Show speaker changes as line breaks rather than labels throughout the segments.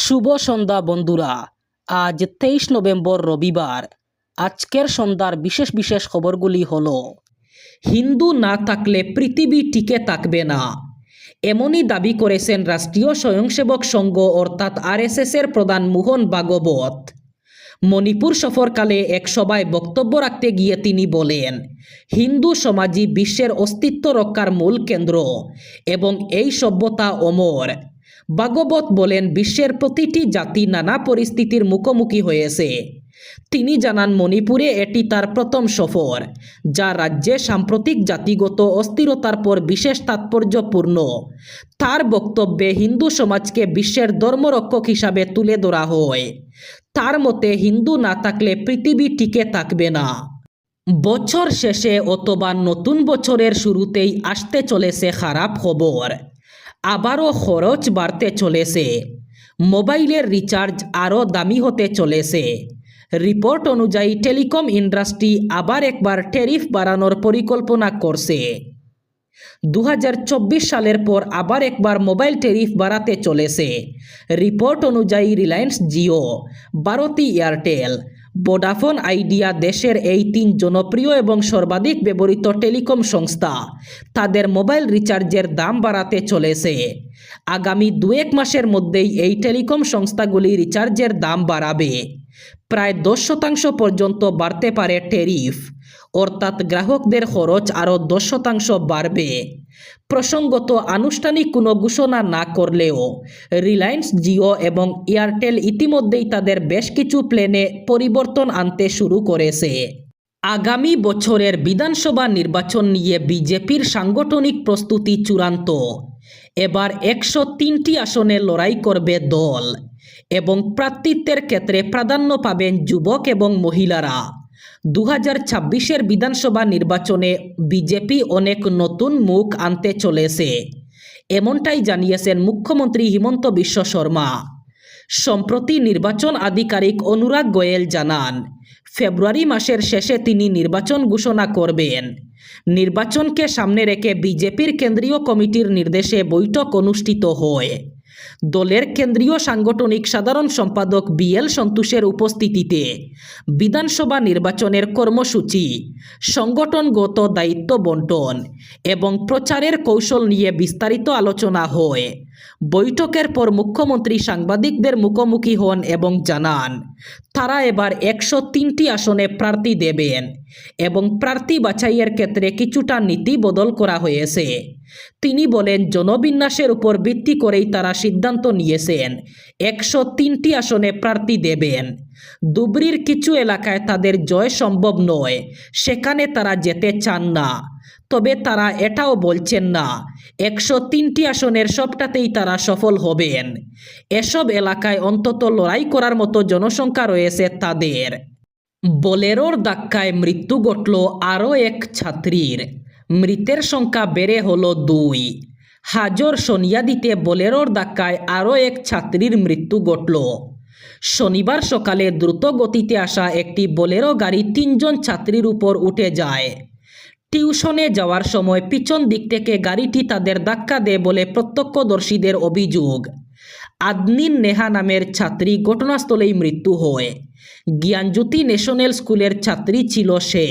শুভ সন্ধ্যা বন্ধুরা। আজ 23 নভেম্বর রবিবার। আজকের সন্ধ্যার বিশেষ বিশেষ খবরগুলি হলো: হিন্দু না থাকলে পৃথিবী টিকে থাকবে না, এমনই দাবি করেছেন রাষ্ট্রীয় স্বয়ংসেবক সংঘ অর্থাৎ আরএসএসের প্রধান মোহন ভাগবত। মণিপুর সফরকালে এক সভায় বক্তব্য রাখতে গিয়ে তিনি বলেন, হিন্দু সমাজই বিশ্বের অস্তিত্ব রক্ষার মূল কেন্দ্র এবং এই সভ্যতা অমর। ভাগবত বলেন, বিশ্বের প্রতিটি জাতি নানা পরিস্থিতির মুখোমুখি হয়েছে। তিনি জানান, মণিপুরে এটি তার প্রথম সফর, যা রাজ্যে সাম্প্রতিক জাতিগত অস্থিরতার পর বিশেষ তাৎপর্যপূর্ণ। তার বক্তব্যে হিন্দু সমাজকে বিশ্বের ধর্মরক্ষক হিসাবে তুলে ধরা হয়। তার মতে, হিন্দু না থাকলে পৃথিবী টিকে থাকবে না। বছর শেষে অথবা নতুন বছরের শুরুতেই আসতে চলেছে খারাপ খবর। আবারও খরচ বাড়তে চলেছে। মোবাইলের রিচার্জ আরও দামি হতে চলেছে। রিপোর্ট অনুযায়ী টেলিকম ইন্ডাস্ট্রি আবার একবার ট্যারিফ বাড়ানোর পরিকল্পনা করছে। 2024 সালের পর আবার একবার মোবাইল ট্যারিফ বাড়াতে চলেছে। রিপোর্ট অনুযায়ী রিলায়েন্স জিও, ভারতী এয়ারটেল, ভোডাফোন আইডিয়া দেশের এই 3 জনপ্রিয় এবং সর্বাধিক ব্যবহৃত টেলিকম সংস্থা তাদের মোবাইল রিচার্জের দাম বাড়াতে চলেছে। আগামী 2-1 মাসের মধ্যেই এই টেলিকম সংস্থাগুলি রিচার্জের দাম বাড়াবে। প্রায় 10% পর্যন্ত বাড়তে পারে ট্যারিফ, অর্থাৎ গ্রাহকদের খরচ আরও 10% বাড়বে। প্রসঙ্গত, আনুষ্ঠানিক কোনো ঘোষণা না করলেও রিলায়েন্স জিও এবং এয়ারটেল ইতিমধ্যেই তাদের বেশ কিছু প্ল্যানে পরিবর্তন আনতে শুরু করেছে। আগামী বছরের বিধানসভা নির্বাচন নিয়ে বিজেপির সাংগঠনিক প্রস্তুতি চূড়ান্ত। এবার 103টি আসনে লড়াই করবে দল এবং প্রার্থিত্বের ক্ষেত্রে প্রাধান্য পাবেন যুবক এবং মহিলারা। 2026-এর বিধানসভা নির্বাচনে বিজেপি অনেক নতুন মুখ আনতে চলেছে, এমনটাই জানিয়েছেন মুখ্যমন্ত্রী হিমন্ত বিশ্ব শর্মা। সম্প্রতি নির্বাচন আধিকারিক অনুরাগ গোয়েল জানান, ফেব্রুয়ারি মাসের শেষে তিনি নির্বাচন ঘোষণা করবেন। নির্বাচনকে সামনে রেখে বিজেপির কেন্দ্রীয় কমিটির নির্দেশে বৈঠক অনুষ্ঠিত হয়। দলের কেন্দ্রীয় সাংগঠনিক সাধারণ সম্পাদক বিএল সন্তোষের উপস্থিতিতে বিধানসভা নির্বাচনের কর্মসূচি, সংগঠনগত দায়িত্ব বণ্টন এবং প্রচারের কৌশল নিয়ে বিস্তারিত আলোচনা হয়। বৈঠকের পর মুখ্যমন্ত্রী সাংবাদিকদের মুখোমুখি হন এবং জানান, তারা এবার 103টি আসনে প্রার্থী দেবেন এবং প্রার্থী বাছাইয়ের ক্ষেত্রে কিছুটা নীতি বদল করা হয়েছে। তিনি বলেন, জনবিন্যাসের উপর ভিত্তি করেই তারা সিদ্ধান্ত নিয়েছেন 103টি আসনে প্রার্থী দেবেন। ধুবড়ীর কিছু এলাকায় তাদের জয় সম্ভব নয়, সেখানে তারা যেতে চান না। তবে তারা এটাও বলছেন না 103টি আসনের সবটাতেই তারা সফল হবেন। এসব এলাকায় অন্তত লড়াই করার মতো জনসংখ্যা রয়েছে তাদের। বোলেরোর ধাক্কায় মৃত্যু ঘটল আরও এক ছাত্রীর। মৃতের সংখ্যা বেড়ে হলো 2। হাজোর সোনিয়াদিতে বোলেরোর ধাক্কায় আরও এক ছাত্রীর মৃত্যু ঘটল। শনিবার সকালে দ্রুত গতিতে আসা একটি বোলেরো গাড়ি 3 জন ছাত্রীর উপর উঠে যায়। টিউশনে যাওয়ার সময় পিছন দিক থেকে গাড়িটি তাদের ধাক্কা দেয় বলে প্রত্যক্ষদর্শীদের অভিযোগ। আদনিন নেহা নামের ছাত্রী ঘটনাস্থলেই মৃত্যু হয়। জ্ঞানজ্যোতি ন্যাশনাল স্কুলের ছাত্রী ছিল সে।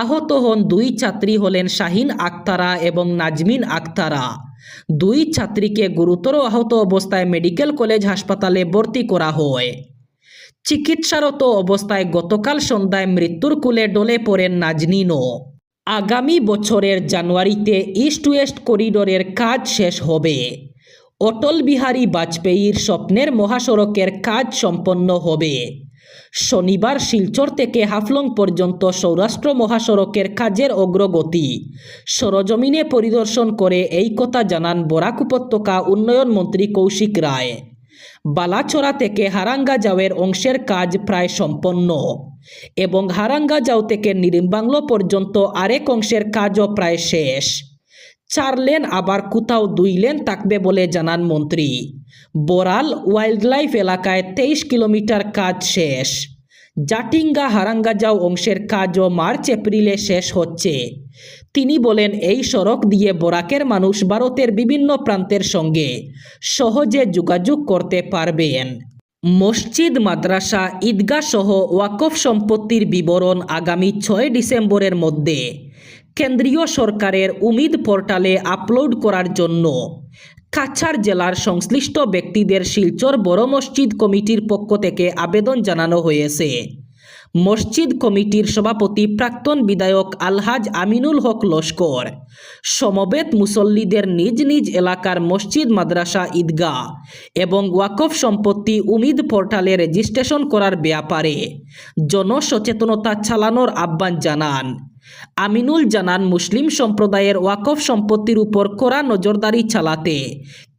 আহত হন 2 ছাত্রী হলেন শাহিন আক্তারা এবং নাজমিন আক্তারা। 2 ছাত্রীকে গুরুতর আহত অবস্থায় মেডিকেল কলেজ হাসপাতালে ভর্তি করা হয়। চিকিৎসারত অবস্থায় গতকাল সন্ধ্যায় মৃত্যুর কোলে ঢলে পড়েন নাজনীনও। আগামী বছরের জানুয়ারিতে ইস্ট ওয়েস্ট করিডোরের কাজ শেষ হবে। অটল বিহারী বাজপেয়ীর স্বপ্নের মহাসড়কের কাজ সম্পন্ন হবে। শনিবার শিলচর থেকে হাফলং পর্যন্ত সৌরাষ্ট্র মহাসড়কের কাজের অগ্রগতি সরজমিনে পরিদর্শন করে এই কথা জানান বরাক উপত্যকা উন্নয়ন মন্ত্রী কৌশিক রায়। বালাছড়া থেকে হারাঙ্গাজাওয়ের অংশের কাজ প্রায় সম্পন্ন এবং হারাঙ্গাজাও থেকে নিরিমবাংলো পর্যন্ত আরেক অংশের কাজও প্রায় শেষ। 4 লেন আবার কোথাও 2 লেন থাকবে বলে জানান মন্ত্রী। বরাল ওয়াইল্ডলাইফ এলাকায় 23 কিলোমিটার কাজ শেষ। জাটিঙ্গা হারাঙ্গাজাও অংশের কাজও মার্চ এপ্রিলে শেষ হচ্ছে। তিনি বলেন, এই সড়ক দিয়ে বরাকের মানুষ ভারতের বিভিন্ন প্রান্তের সঙ্গে সহজে যোগাযোগ করতে পারবেন। মসজিদ, মাদ্রাসা, ঈদগাহ সহ ওয়াকফ সম্পত্তির বিবরণ আগামী 6 ডিসেম্বরের মধ্যে কেন্দ্রীয় সরকারের উমিদ পোর্টালে আপলোড করার জন্য কাছাড় জেলার সংশ্লিষ্ট ব্যক্তিদের শিলচর বড় মসজিদ কমিটির পক্ষ থেকে আবেদন জানানো হয়েছে। মসজিদ কমিটির সভাপতি প্রাক্তন বিধায়ক আলহাজ আমিনুল হক লস্কর সমবেত মুসল্লিদের নিজ নিজ এলাকার মসজিদ, মাদ্রাসা, ঈদগাহ এবং ওয়াকফ সম্পত্তি উমিদ পোর্টালে রেজিস্ট্রেশন করার ব্যাপারে জনসচেতনতা চালানোর আহ্বান জানান। আমিনুল জানান, মুসলিম সম্প্রদায়ের ওয়াকফ সম্পত্তির উপর কড়া নজরদারি চালাতে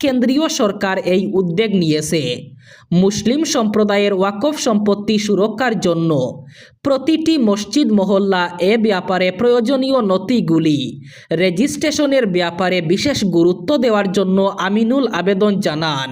কেন্দ্রীয় সরকার এই উদ্যোগ নিয়েছে। মুসলিম সম্প্রদায়ের ওয়াকফ সম্পত্তি সুরক্ষার জন্য প্রতিটি মসজিদ, মহল্লা এ ব্যাপারে প্রয়োজনীয় নথিগুলি রেজিস্ট্রেশনের ব্যাপারে বিশেষ গুরুত্ব দেওয়ার জন্য আমিনুল আবেদন জানান।